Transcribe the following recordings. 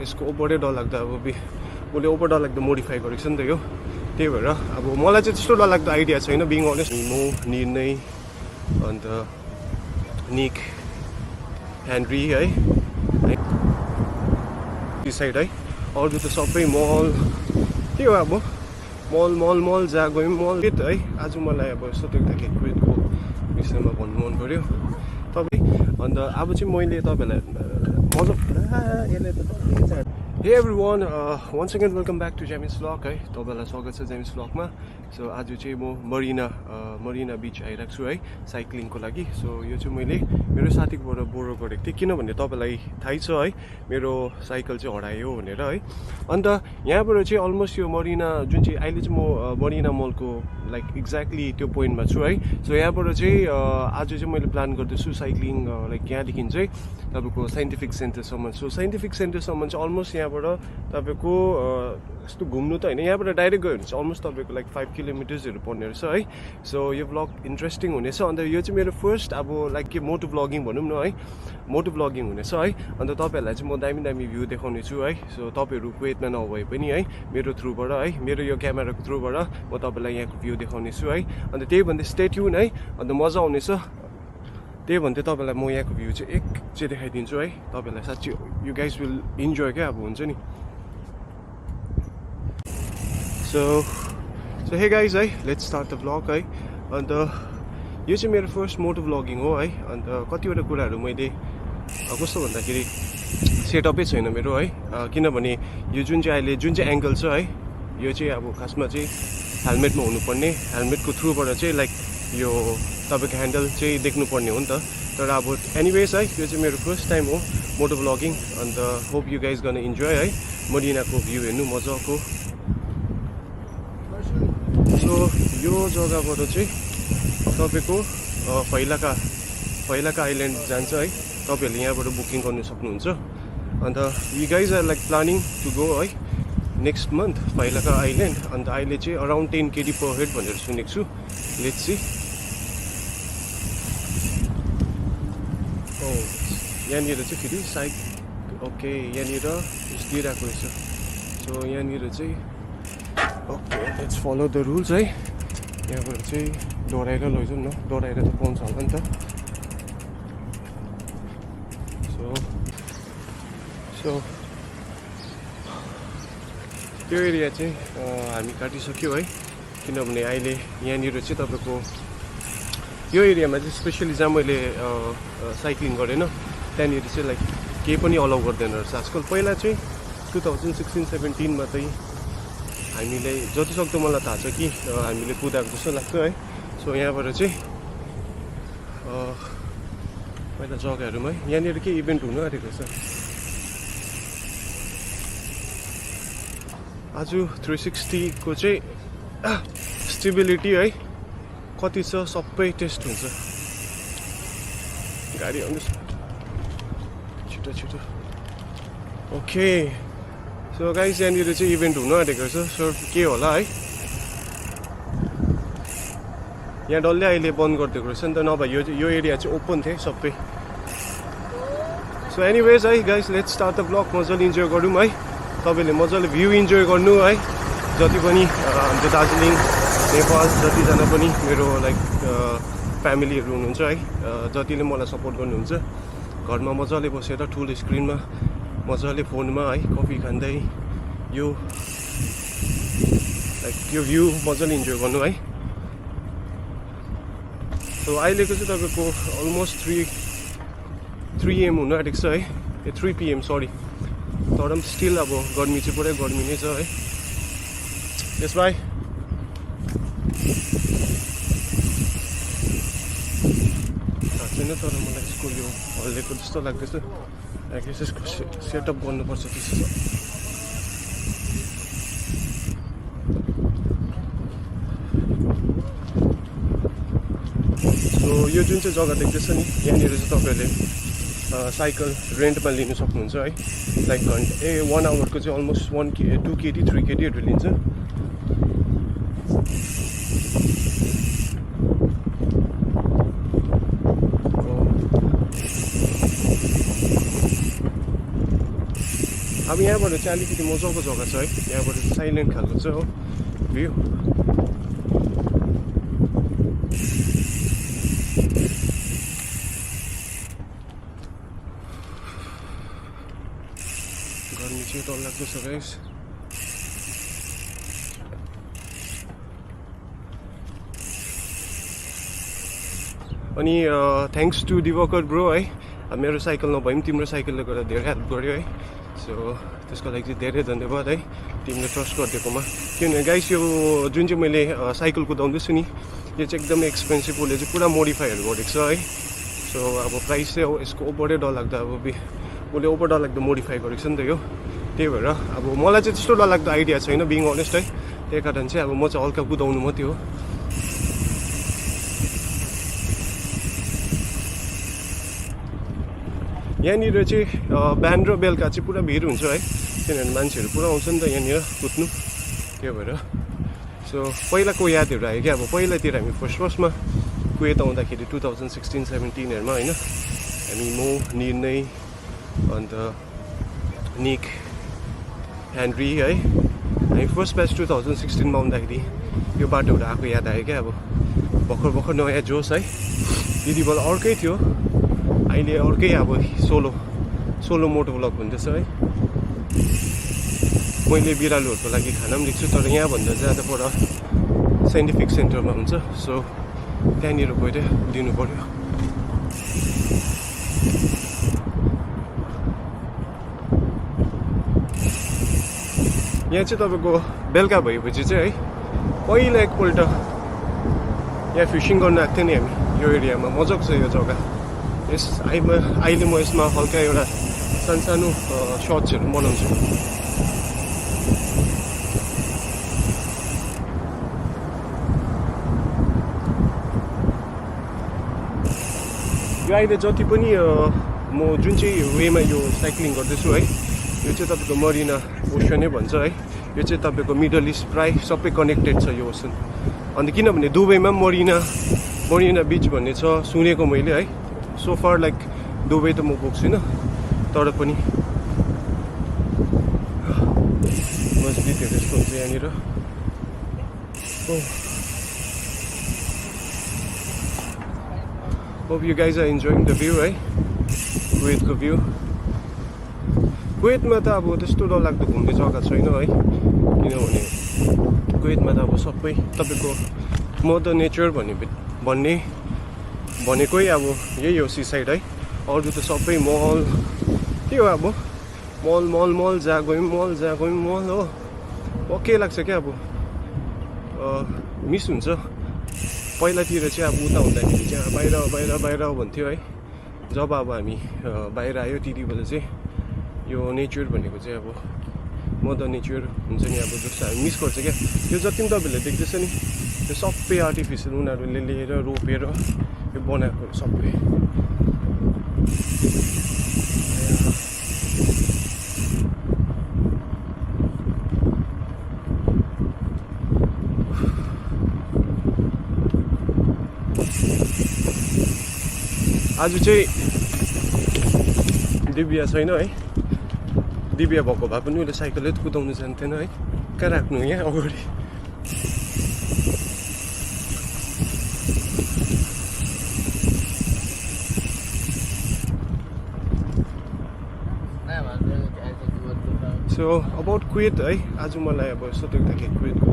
यसको ओभरै डरलाग्दो अब मैले ओभर डरलाग्दो मोडिफाई गरेको छ नि त यो त्यही भएर अब मलाई चाहिँ त्यस्तो डरलाग्दो आइडिया छैन बिङ अनेस्ट मो निर्णय अन्त निक हेनरी है त्यो साइड है अरू त सबै मल के हो अब मल जहाँ गयौँ मल है आज मलाई अब यस्तो देख्दाखेरि कुवेतको विषयमा भन्नु मन पऱ्यो तपाईँ अन्त अब चाहिँ मैले तपाईँलाई मजा यसले त Hey everyone, once again welcome back to James Vlog है तपाईलाई स्वागत छ जेम्स भ्लगमा सो आज चाहिँ म मरिना बीच आइरहेको छु है साइक्लिङको लागि सो यो चाहिँ मैले मेरो साथीकोबाट बोरो गरेको थिएँ किनभने तपाईँलाई थाहै छ है मेरो साइकल चाहिँ हरायो भनेर है अन्त यहाँबाट चाहिँ अलमोस्ट यो मरिना जुन चाहिँ अहिले चाहिँ म मरिना मलको लाइक एक्ज्याक्टली त्यो पोइन्टमा छु है सो यहाँबाट चाहिँ आज चाहिँ मैले प्लान गर्दैछु साइक्लिङ लाइक यहाँदेखि चाहिँ तपाईँको साइन्टिफिक सेन्टरसम्म सो साइन्टिफिक सेन्टरसम्म चाहिँ अलमोस्ट यहाँबाट तपाईँको यस्तो घुम्नु त होइन यहाँबाट डाइरेक्ट गयो भने चाहिँ अलमोस्ट तपाईँको लाइक 5 किलोमिटर्सहरू पर्ने रहेछ है सो यो भ्लग इन्ट्रेस्टिङ हुनेछ अन्त यो चाहिँ मेरो फर्स्ट अब लाइक के मोटो भ्लगिङ भनौँ न है मोटो भ्लगिङ हुनेछ है अन्त तपाईँहरूलाई चाहिँ म दामी भ्यू देखाउने छु है सो तपाईँहरू कुवेतमा नभए पनि है मेरो थ्रुबाट है मेरो यो क्यामेराको थ्रुबाट म तपाईँलाई यहाँको भ्यू देखाउने छु है अन्त त्यही भन्दा स्टे ट्युन है अन्त मजा आउनेछ त्यही भन्दै तपाईँलाई म यहाँको भ्यू चाहिँ एक चाहिँ देखाइदिन्छु है तपाईँलाई साँच्चै यु गाइज विल इन्जोय क्या अब हुन्छ नि सो हे गाइज है लेट्स स्टार्ट द भ्लग है अन्त यो चाहिँ मेरो फर्स्ट मोटो भ्लगिङ हो है अन्त कतिवटा कुराहरू मैले कस्तो भन्दाखेरि सेटअपै छैन मेरो है किनभने यो जुन चाहिँ अहिले जुन चाहिँ एङ्गल छ है यो चाहिँ अब खासमा चाहिँ हेलमेटमा हुनुपर्ने हेलमेटको थ्रुबाट चाहिँ लाइक यो तपाईँको ह्यान्डल चाहिँ देख्नुपर्ने हो नि त तर अब एनिवेज है यो चाहिँ मेरो फर्स्ट टाइम हो मोटो भ्लगिङ अन्त होप यु गाइज गर्न इन्जोय है मरिनाको भ्यू हेर्नु मजाको सो यो जग्गाबाट चाहिँ तपाईँको फैलाका आइल्यान्ड जान्छ है तपाईँहरूले यहाँबाट बुकिङ गर्नु सक्नुहुन्छ अन्त you guys are like planning to go है नेक्स्ट मन्थ फैलाका आइल्यान्ड अन्त अहिले चाहिँ अराउन्ड 10 kg पर हेड भनेर सुनेको छु लेट्स सी यहाँनिर चाहिँ फेरि साइड ओके यहाँनिर दिइरहेको रहेछ सो यहाँनिर चाहिँ okay let's follow the rules है यहाँबाट चाहिँ डराएर लैजाउँ न डराएर त पाउँछ होला नि त सो त्यो एरिया चाहिँ हामी काटिसक्यो है किनभने अहिले यहाँनिर चाहिँ तपाईँको यो एरियामा चाहिँ स्पेसली जहाँ मैले साइक्लिङ गरेन त्यहाँनिर चाहिँ लाइक केही पनि अलाउ गर्दैन रहेछ आजकल पहिला चाहिँ 2016-17मा चाहिँ हामीले जति सक्दो मलाई थाहा छ कि हामीले कुदाएको जस्तो लाग्छ है सो यहाँबाट चाहिँ पहिला जग्गाहरूमा यहाँनिर के इभेन्ट हुनु आँटेको छ आज 360 को चाहिँ स्टेबिलिटी है कति छ सबै टेस्ट हुन्छ गाडी आउनुहोस् छिटो ओके सो गाइस यहाँनिर चाहिँ इभेन्ट हुन आँटेको छ सो के होला है यहाँ डल्लै अहिले बन्द गरिदिएको रहेछ नि त नभए यो एरिया चाहिँ ओपन थियो सबै सो एनिवेज है guys let's start the blog मजाले इन्जोय गरौँ है तपाईँले मजाले भ्यू इन्जोय गर्नु है जति पनि हाम्रो दार्जिलिङ नेपाल जतिजना पनि मेरो लाइक फ्यामिलीहरू हुनुहुन्छ है जतिले मलाई सपोर्ट गर्नुहुन्छ घरमा मजाले बसेर ठुलो स्क्रिनमा मजाले फोनमा है कफी खाँदै यो लाइक यो भ्यू मजाले इन्जोय गर्नु है सो अहिलेको चाहिँ तपाईँको अलमोस्ट 3 AM हुन आँटेको छ है 3 PM सरी तर पनि स्टिल अब गर्मी चाहिँ पुरै गर्मी नै छ है यस भाइ थाहा छैन तर मलाई यसको यो हल्लेको जस्तो लाग्दैछ यसको सेटअप गर्नुपर्छ त्यसो छ सो यो जुन चाहिँ जग्गा देख्दैछ नि यहाँनिर चाहिँ तपाईँहरूले साइकल रेन्टमा लिनु सक्नुहुन्छ है लाइक 1 आवरको चाहिँ अलमोस्ट 2 kg 3 kgहरू लिन्छ अब यहाँबाट चाहिँ अलिकति मजाको जग्गा छ है, यहाँबाट साइलेन्ट खालको छ हो भ्यू। गर्मी चाहिँ डरलाग्दो छ गाइस। अनि थ्याङ्क्स टु दिवाकर ब्रो है, मेरो साइकल नभए पनि तिम्रो साइकलले गर्दा धेरै हेल्प गर्यो है। सो त्यसको लागि चाहिँ धेरै धन्यवाद है तिमीले ट्रस्ट गरिदिएकोमा। किनभने गाइस यो जुन चाहिँ मैले साइकल कुदाउँदैछु नि, यो चाहिँ एकदमै एक्सपेन्सिभ, उसले चाहिँ पुरा मोडिफाईहरू गरेको छ है। सो अब प्राइस चाहिँ यसको ओभरै डरलाग्दो, अब उसले ओभर डरलाग्दो मोडिफाई गरेको छ नि त यो, त्यही भएर अब मलाई चाहिँ त्यस्तो डरलाग्दो आइडिया छैन बिङ अनेस्ट है। त्यही कारण चाहिँ अब म चाहिँ हल्का कुदाउनु मात्रै हो। यहाँनिर चाहिँ बिहान र बेलुका चाहिँ पुरा भिड हुन्छ है, किनभने मान्छेहरू पुरा आउँछ नि त यहाँनिर कुद्नु, त्यही भएर। सो पहिलाको यादहरू आयो क्या, अब पहिलातिर हामी फर्स्टमा कुवेत आउँदाखेरि 2016-17हरूमा होइन, हामी म निर्णय अन्त निक हेनरी है, हामी फर्स्ट ब्याच 2016मा आउँदाखेरि यो बाटोहरू आएको याद आयो क्या। अब भर्खर भर्खर नयाँ जोस है, दिदी बल अर्कै थियो, अहिले अर्कै अब सोलो मोटो भ्लग हुँदैछ है। मैले बिरालोहरूको लागि खाना पनि दिएको छु, तर यहाँभन्दा ज्यादा पर साइन्टिफिक सेन्टरमा हुन्छ, सो त्यहाँनिर गएर दिनु पऱ्यो। यहाँ चाहिँ तपाईँको बेलुका भएपछि चाहिँ है, पहिला एकपल्ट यहाँ फिसिङ गर्न आएको थियो नि हामी यो एरियामा, मजाको छ यो जग्गा। अहिले म यसमा हल्का एउटा सानो सर्ट्सहरू बनाउँछु। यो अहिले जति पनि म जुन चाहिँ वेमा यो साइक्लिङ गर्दैछु है, यो चाहिँ तपाईँको मरिना ओसनै भन्छ है। यो चाहिँ तपाईँको मिडल इस्ट प्राय सबै कनेक्टेड छ यो ओसन। अन्त किनभने दुबईमा पनि मरिना बिच भन्ने छ सुनेको मैले है। सो फार लाइक दुबई त म गएको छुइनँ, तर पनि मस्जिदहरू यस्तो हुन्छ यहाँनिर। Hope you guys are enjoying the view है, कुवेतको भ्यू। कुवेतमा त अब त्यस्तो डरलाग्दो घुम्ने जग्गा छैन है, किनभने कुवेतमा त अब सबै तपाईँको मदर नेचर भनेकै अब यही हो सिसाइड है। अरू त सबै मल के हो, अब मल जहाँ गयौँ मल हो। पक्कै लाग्छ क्या, अब मिस हुन्छ। पहिलातिर चाहिँ अब उता हुँदाखेरि चाहिँ बाहिर भन्थ्यो है। जब अब हामी बाहिर आयो त्यति बेला चाहिँ यो नेचर भनेको चाहिँ अब मदर नेचर हुन्छ नि, अब जस्तो हामी मिस गर्छ क्या। यो जति पनि तपाईँहरूले देख्दैछ नि, यो सबै आर्टिफिसियल उनीहरूले लिएर रोपेर यो बनाएको सबै। आज चाहिँ दिव्या छैन है, दिव्या भएको भए पनि उसले साइकलै कुदाउनु जान्थेन है। कहाँ राख्नु यहाँ अगाडि। सो अबाउट कुवेत है, आज मलाई अब यस्तो देख्दाखेरि कुवेतको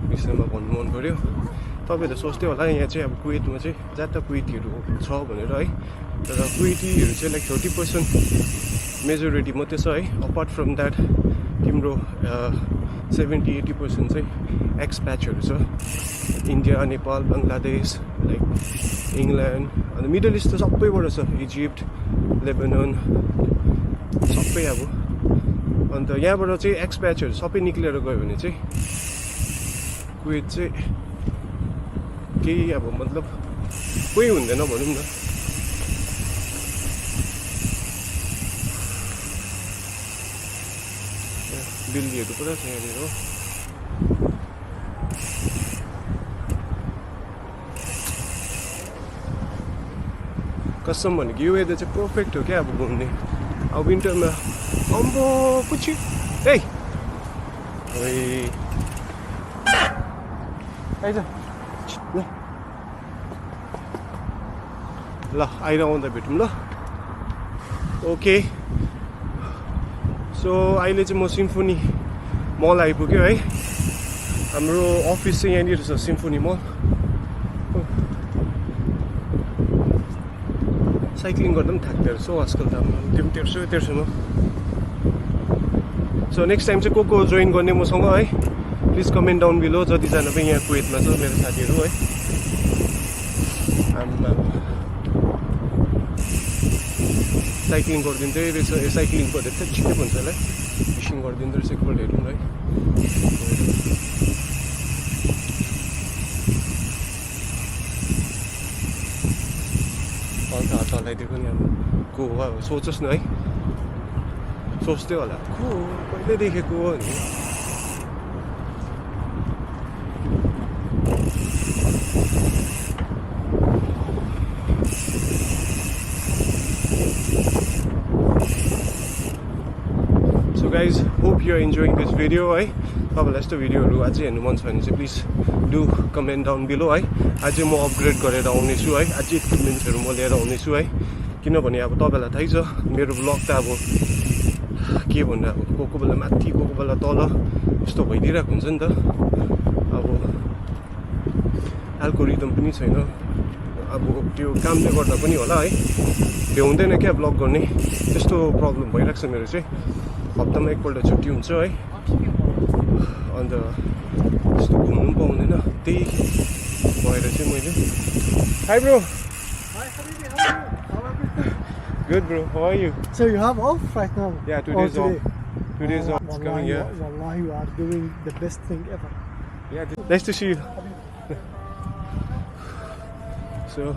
विषयमा भन्नु मन पऱ्यो। तपाईँहरूले सोच्दै होला यहाँ चाहिँ अब कुवेतमा चाहिँ ज्यादा कुवेतीहरू छ भनेर है, तर कुवेतीहरू चाहिँ लाइक 30% मेजोरिटी मात्रै छ है। अपार्ट फ्रम द्याट तिम्रो 70-80% चाहिँ एक्सप्याचहरू छ, India, Nepal, Bangladesh, like England, अन्त मिडल इस्ट त सबैबाट छ, इजिप्ट, लेबनन सबै अब। अन्त यहाँबाट चाहिँ एक्सप्याचहरू सबै निक्लेर गयो भने चाहिँ कुवेत चाहिँ केही अब मतलब कोही हुँदैन भनौँ न। बिल्लीहरू पुरा छ यहाँनिर हो। कसम भनेको यो वेदर चाहिँ पर्फेक्ट हो क्या अब घुम्ने। अब विन्टरमा अम्बो पुच्ची ए ओइ आइज ल ल आइरहँदा भेटौँ ल ओके सो अहिले चाहिँ म सिम्फोनी मल आइपुग्यो है हाम्रो अफिस चाहिँ यहाँनिर छ सिम्फोनी मल साइक्लिङ गर्दा पनि थाक्दो रहेछ आजकल त त्यो पनि तेर्छु म सो नेक्स्ट टाइम चाहिँ को जोइन गर्ने मसँग है प्लिज कमेन्ट डाउन बिलो जतिजना पनि यहाँ कुवेतमा छ मेरो साथीहरू है साइक्लिङ गरिदिँदै रहेछ साइक्लिङ गरेर चाहिँ छिटो हुन्छ होला फिसिङ गरिदिँदो रहेछ एकपल्ट हेरौँ है हल्का हात हल्लाइदिएको नि अब को हो अब सोचोस् न है सोच्दै होला को कहिले देखेको हो नि guys, hope you are enjoying this video है तपाईँलाई यस्तो भिडियोहरू अझै हेर्नु मन छ भने चाहिँ please do comment down below है अझै म अपग्रेड गरेर आउनेछु है अझै इक्विपमेन्ट्सहरू म लिएर आउनेछु है किनभने अब तपाईँलाई थाहै छ मेरो ब्लग त अब के भन्नु अब को बेला माथि को बेला तल यस्तो भइदिरहेको हुन्छ नि त अब एल्गोरिदम पनि छैन अब त्यो कामले गर्दा पनि होला है भ्याउँदैन क्या ब्लग गर्ने त्यस्तो प्रब्लम भइरहेको छ मेरो चाहिँ हप्तामा एकपल्ट छुट्टी हुन्छ है अन्त त्यस्तो घुम्नु पनि पाउँदैन त्यही भएर चाहिँ मैले high bro Good bro, how are you? So you have off right now? Yeah, 2 days off. 2 days off. It's coming here. Wallah, you are doing the best thing ever. Yeah, nice to see you. So,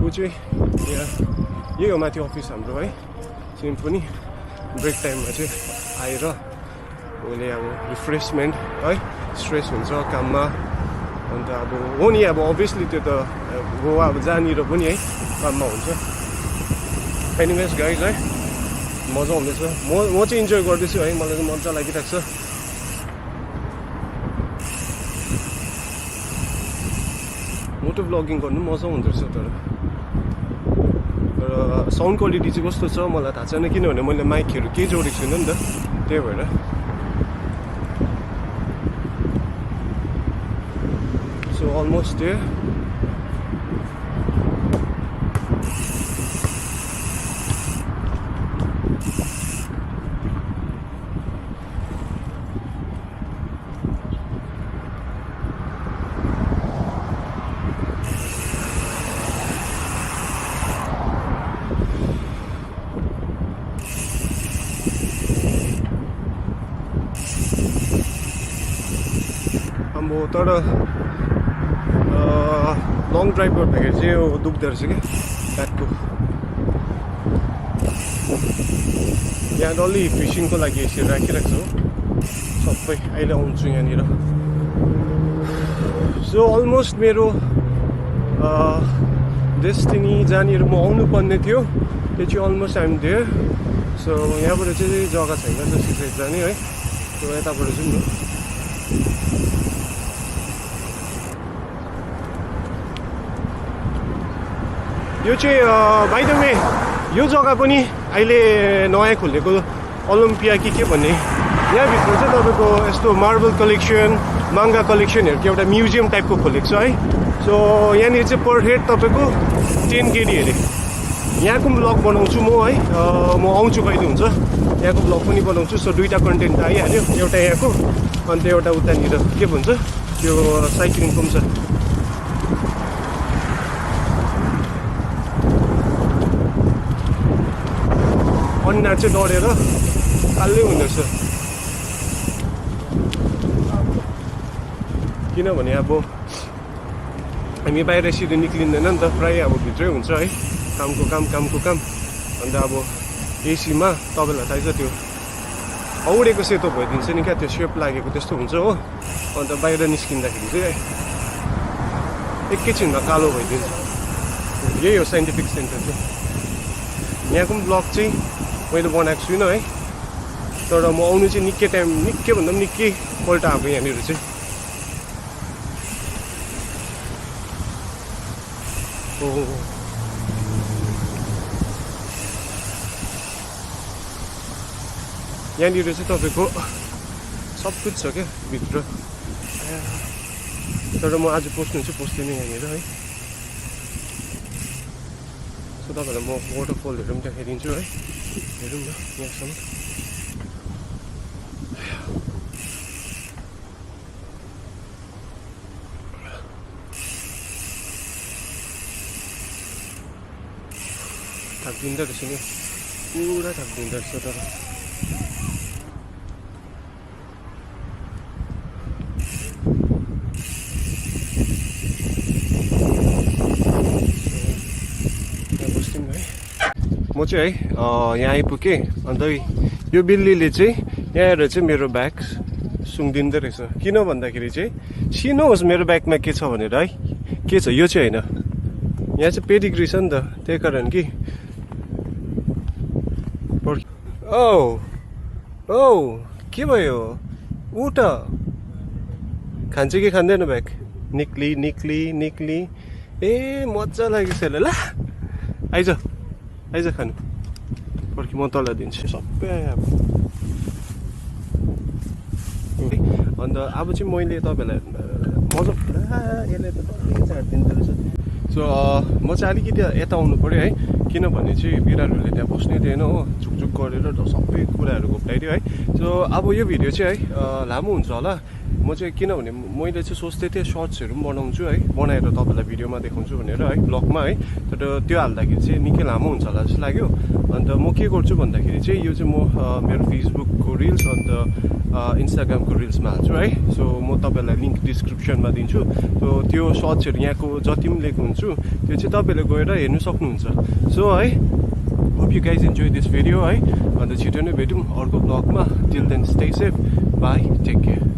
Uche, yeah, यही हो माथि office हाम्रो है symphony brake टाइममा चाहिँ आएर उसले अब रिफ्रेसमेन्ट है स्ट्रेस हुन्छ काममा अन्त अब हो नि अब अभियसली त्यो त हो अब जहाँनिर पनि है काममा हुन्छ एनिवेज गाइज है मजा आउँदैछ म चाहिँ इन्जोय गर्दैछु है मलाई चाहिँ मजा लागिरहेको छ मोटो भ्लगिङ गर्नु मजा हुँदो रहेछ तर साउन्ड क्वालिटी चाहिँ कस्तो छ मलाई थाहा छैन किनभने मैले माइकहरू केही जोडेको छुइनँ नि त त्यही भएर सो अलमोस्ट देयर तर लङ ड्राइभ गर्दाखेरि चाहिँ यो दुख्दो रहेछ क्या ब्याकको यहाँ डल्लै फिसिङको लागि यसरी राखिरहेको छ हो सबै अहिले आउँछु यहाँनिर सो अलमोस्ट मेरो डेस्टिनी जहाँनिर म आउनुपर्ने थियो त्यो चाहिँ अलमोस्ट आइम देयर सो यहाँबाट चाहिँ जग्गा छैन जस्तो साइड जाने है सो यताबाट जाउँ न यो चाहिँ बाइ द वे यो जग्गा पनि अहिले नयाँ खोलेको ओलम्पिया के भन्ने यहाँभित्र चाहिँ तपाईँको यस्तो मार्बल कलेक्सन माङ्गा कलेक्सनहरूको एउटा म्युजियम टाइपको खोलेको छ है सो यहाँनिर चाहिँ पर हेड तपाईँको 10 केडी अरे यहाँको पनि ब्लग बनाउँछु म है म आउँछु कहिले हुन्छ यहाँको ब्लग पनि बनाउँछु सो दुईवटा कन्टेन्ट आइहाल्यो एउटा यहाँको अन्त एउटा उतानिर के भन्छ त्यो साइक्लिङको पनि छ अनुहार चाहिँ डढेर कालै हुँदो रहेछ किनभने अब हामी बाहिर सिधै निक्लिँदैन नि त प्रायः अब भित्रै हुन्छ है कामको काम अन्त अब एसीमा तपाईँलाई थाहा छ त्यो औडेको सेतो भइदिन्छ नि क्या त्यो सेप लागेको त्यस्तो हुन्छ हो अन्त बाहिर निस्किँदाखेरि चाहिँ एकैछिनमा कालो भइदिन्छ यही हो साइन्टिफिक सेन्टर चाहिँ यहाँको पनि ब्लग चाहिँ मैले बनाएको छुइनँ है तर म आउनु चाहिँ निकै टाइम निकै भन्दा पनि निकै पल्ट आएको यहाँनिर चाहिँ यहाँनिर चाहिँ तपाईँको सब कुछ छ क्या भित्र तर म आज पस्नु चाहिँ पस्दिनँ यहाँनिर है सो तपाईँहरूलाई म वाटरफलहरू पनि देखाइदिन्छु है हेरौँ न यहाँसम्म थाक्दिँदो रहेछ नि पुरा थाक्दिँदो रहेछ तर म चाहिँ है यहाँ आइपुगेँ अन्त यो बिल्लीले चाहिँ यहाँ आएर चाहिँ मेरो ब्याग सुँगिदिँदो रहेछ किन भन्दाखेरि चाहिँ चिनोस् मेरो ब्यागमा के छ भनेर है के छ यो चाहिँ होइन यहाँ चाहिँ पेडिग्री छ नि त त्यही कारण कि औ के भयो उठ खान्छ कि खाँदैन ब्याग निक्ली निक्ली निक्ली ए मजा लाग्यो ल आइज खानु पर्खि म तल दिन्छु सबै आयो अन्त अब चाहिँ मैले तपाईँलाई मजा यसले त झारिदिँदो रहेछ सो म चाहिँ अलिकति यता आउनु पऱ्यो है किनभने चाहिँ बिरालोले त्यहाँ बस्नै दिएन हो झुकझुक गरेर सबै कुराहरू घोप्टाइदियो है सो अब यो भिडियो चाहिँ है लामो हुन्छ होला म चाहिँ किनभने मैले चाहिँ सोच्दै थिएँ सर्ट्सहरू पनि बनाउँछु है बनाएर तपाईँलाई भिडियोमा देखाउँछु भनेर है ब्लगमा है तर त्यो हाल्दाखेरि चाहिँ निकै लामो हुन्छ होला जस्तो लाग्यो अन्त म के गर्छु भन्दाखेरि चाहिँ यो चाहिँ म मेरो फेसबुकको रिल्स अन्त इन्स्टाग्रामको रिल्समा हाल्छु है सो म तपाईँलाई लिङ्क डिस्क्रिप्सनमा दिन्छु सो त्यो सर्ट्सहरू यहाँको जति पनि लिएको हुन्छु त्यो चाहिँ तपाईँले गएर हेर्नु सक्नुहुन्छ सो है hope you guys enjoy this video है अन्त छिटो नै भेटौँ अर्को ब्लगमा till then stay safe bye take care